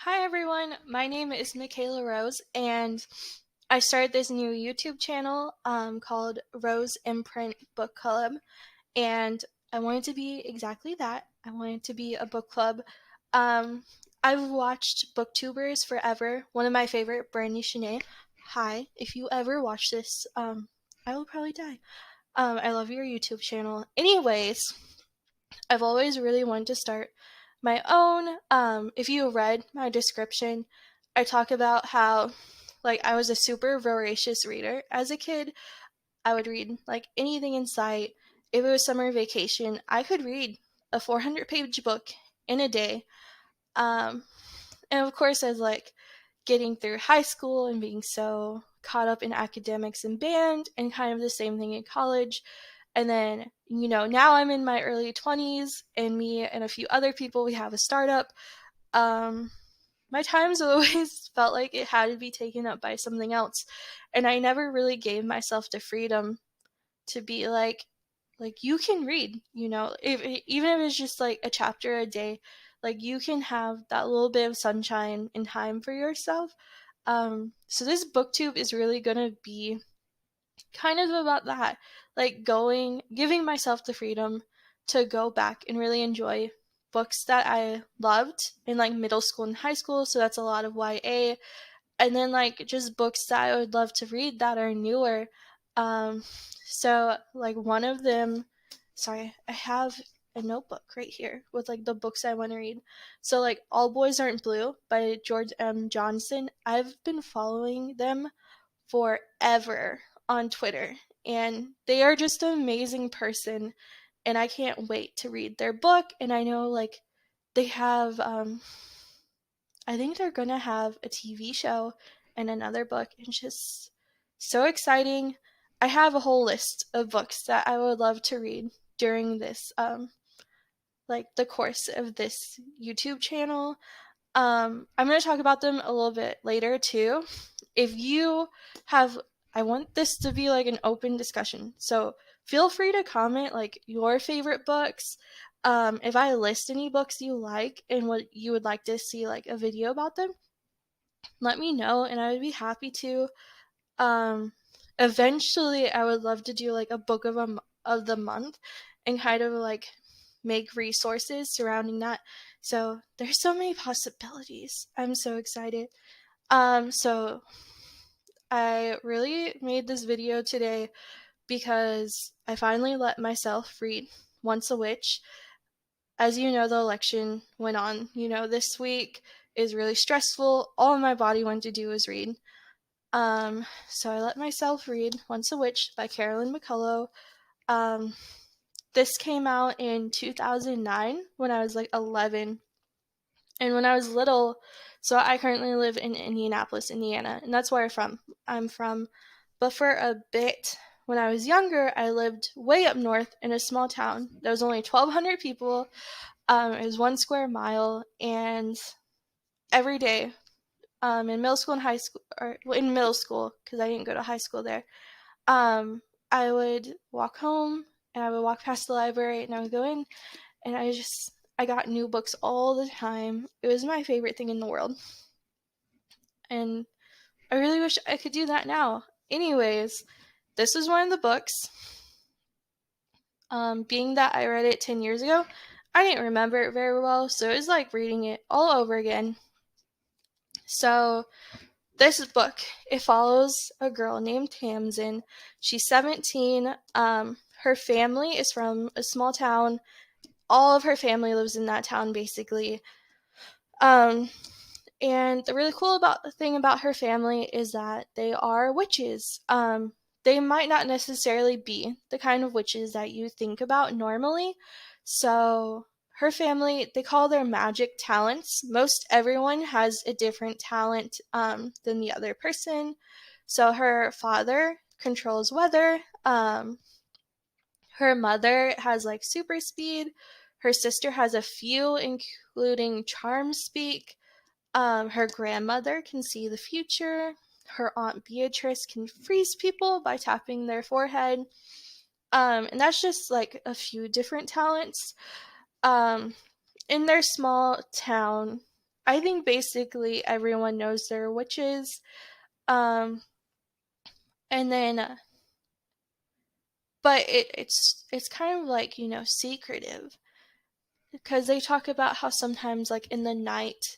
Hi everyone, my name is Michaela Rose, and I started this new YouTube channel called Rose Imprint Book Club, and I wanted to be exactly that. I wanted to be a book club. Um, I've watched Booktubers forever. One of my favorite, Brandy Shanae. Hi, if you ever watch this, I will probably die. I love your YouTube channel. Anyways, I've always really wanted to start my own. If you read my description, I talk about how, I was a super voracious reader. As a kid, I would read, anything in sight. If it was summer vacation, I could read a 400-page book in a day. Um, and of course, as, getting through high school and being so caught up in academics and band, and kind of the same thing in college. And then, now I'm in my early 20s, and me and a few other people, we have a startup. Um, my times always felt like it had to be taken up by something else. And I never really gave myself the freedom to be you can read, even if it's just like a chapter a day, you can have that little bit of sunshine and time for yourself. So this booktube is really gonna be kind of about that, giving myself the freedom to go back and really enjoy books that I loved in middle school and high school. So that's a lot of YA, and then just books that I would love to read that are newer. So one of them, sorry, I have a notebook right here with the books I want to read. So All Boys Aren't Blue by George M. Johnson. I've been following them forever on Twitter, and they are just an amazing person, and I can't wait to read their book. And I know they have I think they're gonna have a TV show and another book. It's just so exciting. I have a whole list of books that I would love to read during this the course of this YouTube channel. I'm going to talk about them a little bit later too. If you have, I want this to be an open discussion. So feel free to comment your favorite books. If I list any books you like and what you would like to see a video about them, let me know and I would be happy to. Eventually I would love to do a book of the month and kind of make resources surrounding that. So there's so many possibilities. I'm so excited. So I really made this video today because I finally let myself read Once a Witch. As you know, the election went on, this week is really stressful. All my body wanted to do was read. So I let myself read Once a Witch by Carolyn McCullough. Um, this came out in 2009 when I was 11. And when I was little, so I currently live in Indianapolis, Indiana, and that's where I'm from. But for a bit, when I was younger, I lived way up north in a small town. There was only 1,200 people. It was 1 square mile, and every day, in middle school and high school, or in middle school, because I didn't go to high school there, um, I would walk home and I would walk past the library and I would go in and I got new books all the time. It was my favorite thing in the world. And I really wish I could do that now. Anyways, this was one of the books. Being that I read it 10 years ago, I didn't remember it very well, so it was like reading it all over again. So, this book, it follows a girl named Tamsin. She's 17. Her family is from a small town. All of her family lives in that town, basically. Um, and the really thing about her family is that they are witches. They might not necessarily be the kind of witches that you think about normally. So her family, they call their magic talents. Most everyone has a different talent than the other person. So her father controls weather. Her mother has super speed. Her sister has a few, including charm speak. Her grandmother can see the future. Her Aunt Beatrice can freeze people by tapping their forehead. And that's just a few different talents. Um, in their small town, I think basically everyone knows they're witches. Um, and then, but it's kind of like, secretive, because they talk about how sometimes, like in the night,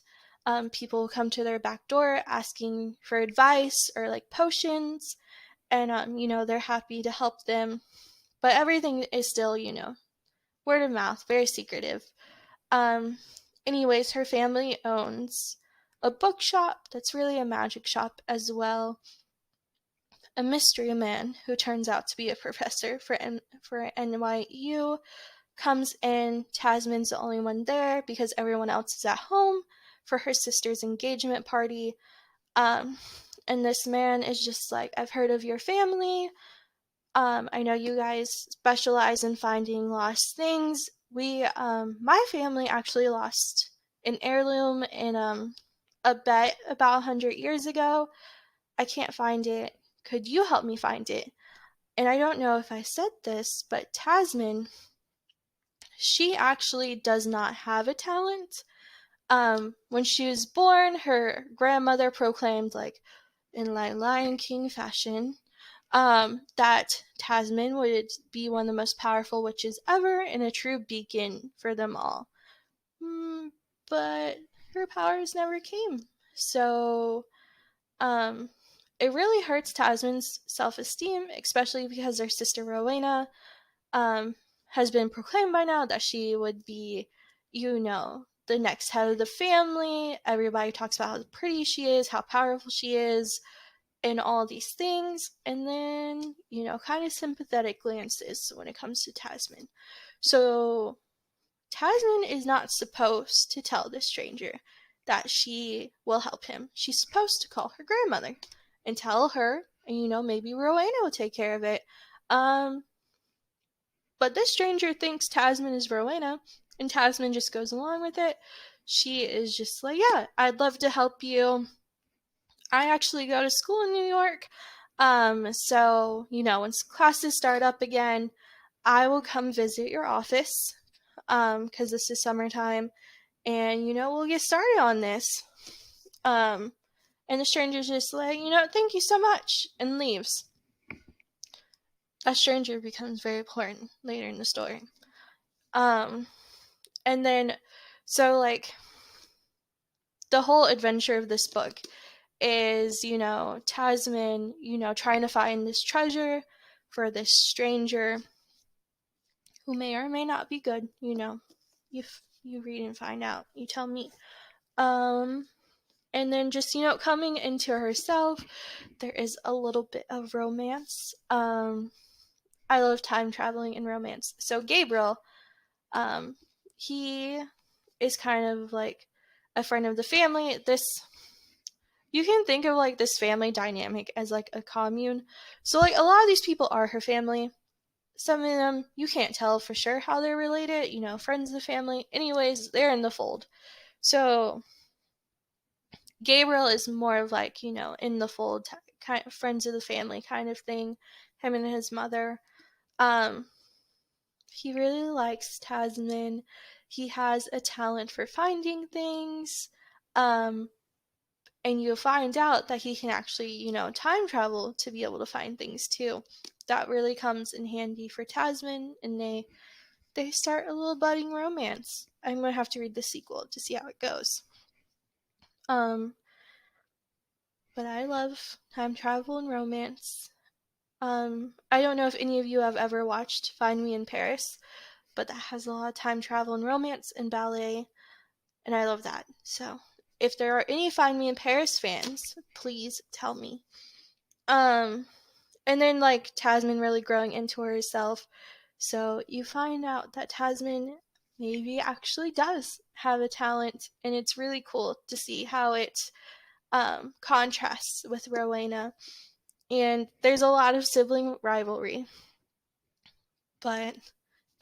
people come to their back door asking for advice or like potions, and they're happy to help them, but everything is still, word of mouth, very secretive. Um, anyways, her family owns a bookshop that's really a magic shop as well. A mystery man who turns out to be a professor for NYU comes in. Tasman's the only one there because everyone else is at home for her sister's engagement party. Um, and this man is just like, I've heard of your family. I know you guys specialize in finding lost things. My family actually lost an heirloom in a bet about 100 years ago. I can't find it. Could you help me find it? And I don't know if I said this, but Tasman, she actually does not have a talent. When she was born, her grandmother proclaimed, like in Lion King fashion, that Tasman would be one of the most powerful witches ever and a true beacon for them all. But her powers never came. So, um, it really hurts Tasman's self-esteem, especially because her sister Rowena, um, has been proclaimed by now that she would be, the next head of the family. Everybody talks about how pretty she is, how powerful she is, and all these things. And then, kind of sympathetic glances when it comes to Tasman. So Tasman is not supposed to tell this stranger that she will help him. She's supposed to call her grandmother and tell her, and maybe Rowena will take care of it. But this stranger thinks Tasman is Rowena, and Tasman just goes along with it. She is just like, yeah, I'd love to help you. I actually go to school in New York. So, once classes start up again, I will come visit your office, because this is summertime, and, we'll get started on this. And the stranger's just like, thank you so much, and leaves. A stranger becomes very important later in the story. And then, so, like, the whole adventure of this book is, Tasman, trying to find this treasure for this stranger who may or may not be good, you read and find out. You tell me. And then just, coming into herself, there is a little bit of romance. I love time traveling and romance. So Gabriel, he is kind of like a friend of the family. You can think of like this family dynamic as like a commune. So like a lot of these people are her family. Some of them you can't tell for sure how they're related, friends of the family. Anyways, they're in the fold. So Gabriel is more of like, in the fold, kind of friends of the family kind of thing. Him and his mother. He really likes Tasman. He has a talent for finding things. And you'll find out that he can actually, time travel to be able to find things too. That really comes in handy for Tasman, and they start a little budding romance. I'm gonna have to read the sequel to see how it goes. But I love time travel and romance. I don't know if any of you have ever watched Find Me in Paris, but that has a lot of time travel and romance and ballet, and I love that. So if there are any Find Me in Paris fans, please tell me. And then like Tasman really growing into herself. So you find out that Tasman maybe actually does have a talent, and it's really cool to see how it contrasts with Rowena. And there's a lot of sibling rivalry, but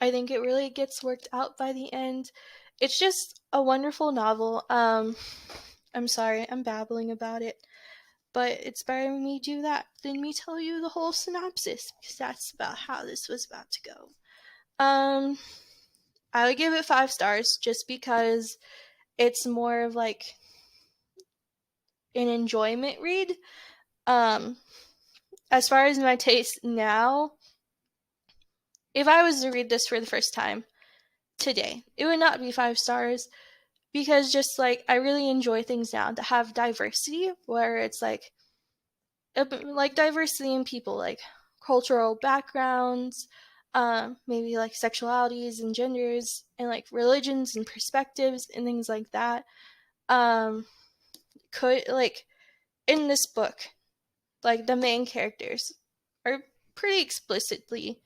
I think it really gets worked out by the end. It's just a wonderful novel. I'm sorry, I'm babbling about it, but it's better me do that than me tell you the whole synopsis, because that's about how this was about to go. I would give it 5 stars just because it's more of like an enjoyment read. Um, as far as my taste now, if I was to read this for the first time today, it would not be 5 stars because just like I really enjoy things now that have diversity, where it's like diversity in people, like cultural backgrounds, maybe like sexualities and genders, and like religions and perspectives and things like that. Um, could like in this book, like the main characters are pretty explicitly,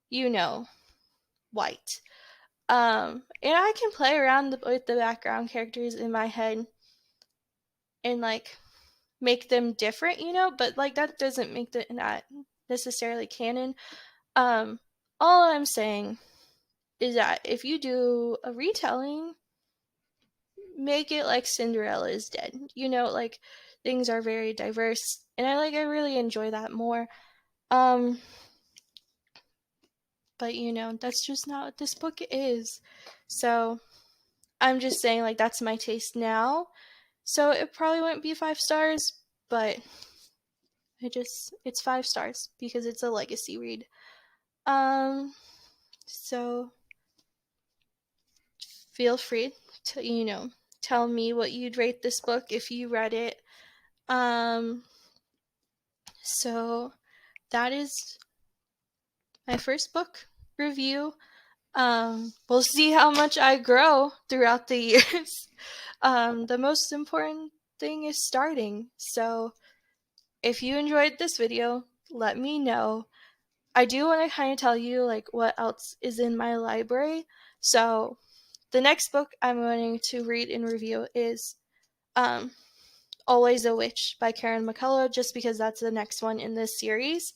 you know, white. And I can play around with the background characters in my head and like make them different, but like that doesn't make it not necessarily canon. Um, all I'm saying is that if you do a retelling, make it like Cinderella is dead. Like things are very diverse, and I really enjoy that more. Um, but that's just not what this book is. So I'm just saying like that's my taste now. So it probably wouldn't be 5 stars, but it's 5 stars because it's a legacy read. So feel free to, tell me what you'd rate this book if you read it. Um, so that is my first book review. We'll see how much I grow throughout the years. The most important thing is starting. So if you enjoyed this video, let me know. I do want to kind of tell you like what else is in my library. So the next book I'm going to read and review is Always a Witch by Karen McCullough, just because that's the next one in this series.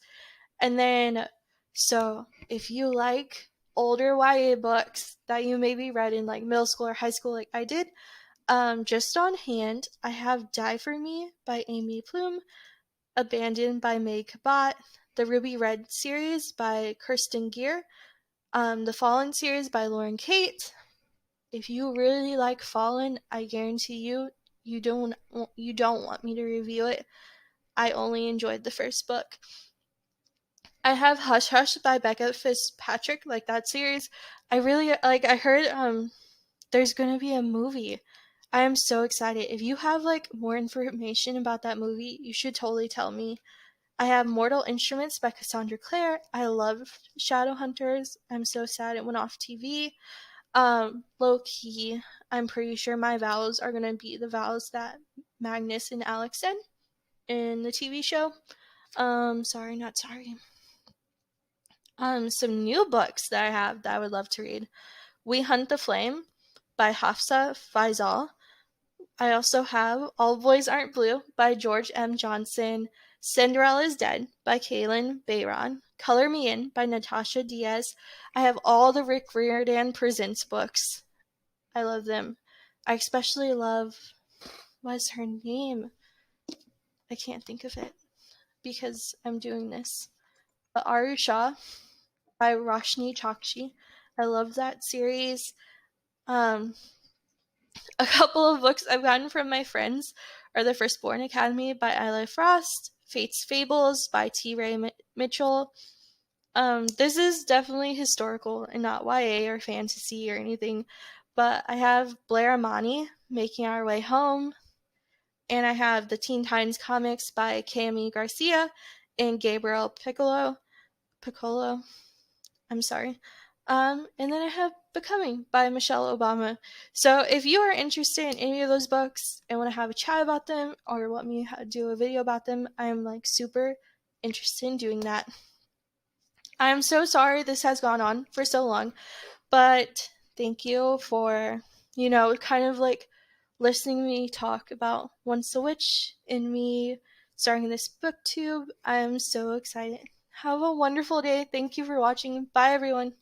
And then, so if you like older YA books that you maybe read in like middle school or high school like I did, just on hand, I have Die For Me by Amy Plume, Abandoned by Meg Cabot, the Ruby Red series by Kirsten Gear, the Fallen series by Lauren Kate. If you really like Fallen, I guarantee you don't want me to review it. I only enjoyed the first book. I have Hush Hush by Becca Fitzpatrick, like that series. I really like. I heard there's gonna be a movie. I am so excited. If you have like more information about that movie, you should totally tell me. I have Mortal Instruments by Cassandra Clare. I love Shadowhunters. I'm so sad it went off TV. Low key, I'm pretty sure my vows are gonna be the vows that Magnus and Alex said in the TV show. Sorry, not sorry. Some new books that I have that I would love to read. We Hunt the Flame by Hafsa Faisal. I also have All Boys Aren't Blue by George M. Johnson, Cinderella is Dead by Kaylin Bayron, Color Me In by Natasha Diaz. I have all the Rick Riordan Presents books. I love them. I especially love, what's her name? I can't think of it because I'm doing this. Arusha by Roshni Chokshi. I love that series. A couple of books I've gotten from my friends are The Firstborn Academy by Isla Frost, Fate's Fables by T. Ray Mitchell. This is definitely historical and not YA or fantasy or anything, but I have Blair Amani, Making Our Way Home, and I have the Teen Titans comics by Cami Garcia and Gabriel Piccolo. I'm sorry. And then I have Becoming by Michelle Obama. So if you are interested in any of those books and want to have a chat about them or want me to do a video about them, I'm like super interested in doing that. I'm so sorry this has gone on for so long, but thank you for, kind of like listening to me talk about Once a Witch and me starting this booktube. I'm so excited. Have a wonderful day. Thank you for watching. Bye, everyone.